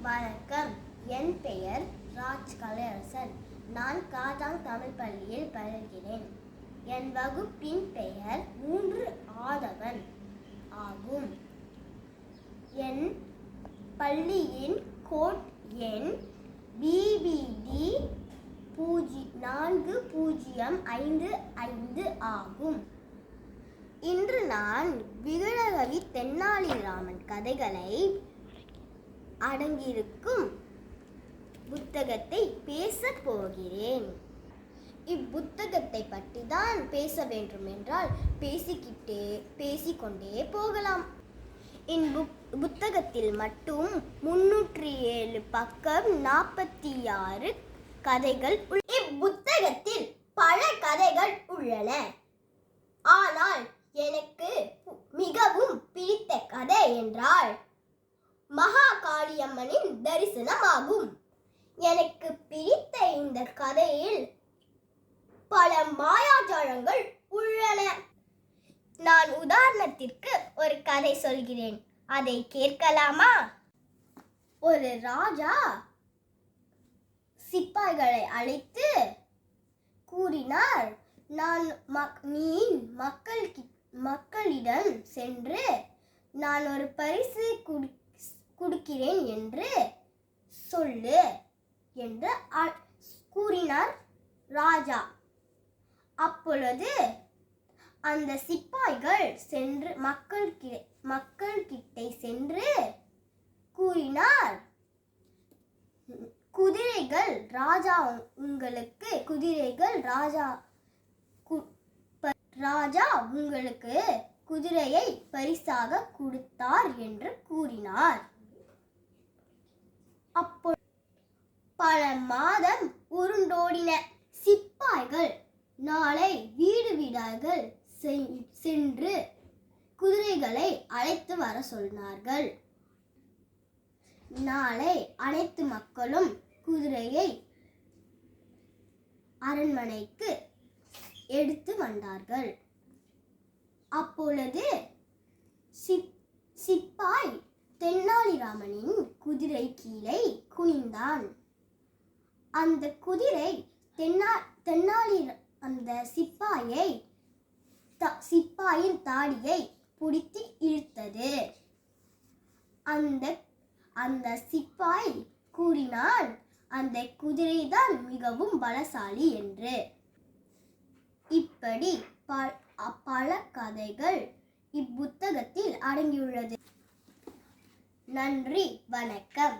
வணக்கம். என் பெயர் ராஜ் கலையரசன். நான் காஜாங் தமிழ் பள்ளியில் பயில்கிறேன். என் வகுப்பின் பெயர் 3 ஆதவன் ஆகும். என் பள்ளியின் கோட் எண் BVD 4055 ஆகும். இன்று நான் விகடகவி தெனாலிராமன் கதைகளை அடங்கியிருக்கும் புத்தகத்தை பேசப் போகிறேன். இப்புத்தகத்தை பற்றி தான் பேச வேண்டும் என்றால் பேசிக்கொண்டே போகலாம். புத்தகத்தில் மட்டும் 307 பக்கம் 46 கதைகள். இப்புத்தகத்தில் பல கதைகள் உள்ளன. ஆனால் எனக்கு மிகவும் பிடித்த கதை என்றால் மகாகாளியம்மனின் தரிசனமாகும். எனக்கு பிடித்த இந்த கதையில் பல மாயாஜாலங்கள் உள்ளன. நான் உதாரணத்திற்கு ஒரு கதை சொல்கிறேன். அதை கேட்கலாமா? ஒரு ராஜா சிப்பாய்களை அழைத்து கூறினார், நீ மக்களிடம் சென்று நான் ஒரு பரிசு கொடுக்கிறேன் என்று சொல்லு என்று கூறினார் ராஜா. அப்பொழுது அந்த சிப்பாய்கள் சென்று மக்கள்கிட்ட சென்று கூறினார், ராஜா உங்களுக்கு குதிரையை பரிசாக கொடுத்தார் என்று கூறினார். அப்போ பல மாதம் உருண்டோடின. சிப்பாய்கள் நாளை வீடாக சென்று குதிரைகளை அழைத்து வர சொன்னார்கள். நாளை அனைத்து மக்களும் குதிரையை அரண்மனைக்கு எடுத்து வந்தார்கள். அப்பொழுது சிப்பாய் தெனாலிராமனின் குதிரை கீழே குனிந்தான். அந்த குதிரை அந்த சிப்பாயின் தாடியை பிடித்து இழுத்தது. அந்த சிப்பாய் கூறினான், அந்த குதிரைதான் மிகவும் பலசாலி என்று. இப்படி பல கதைகள் இப்புத்தகத்தில் அடங்கியுள்ளது. நன்றி, வணக்கம்.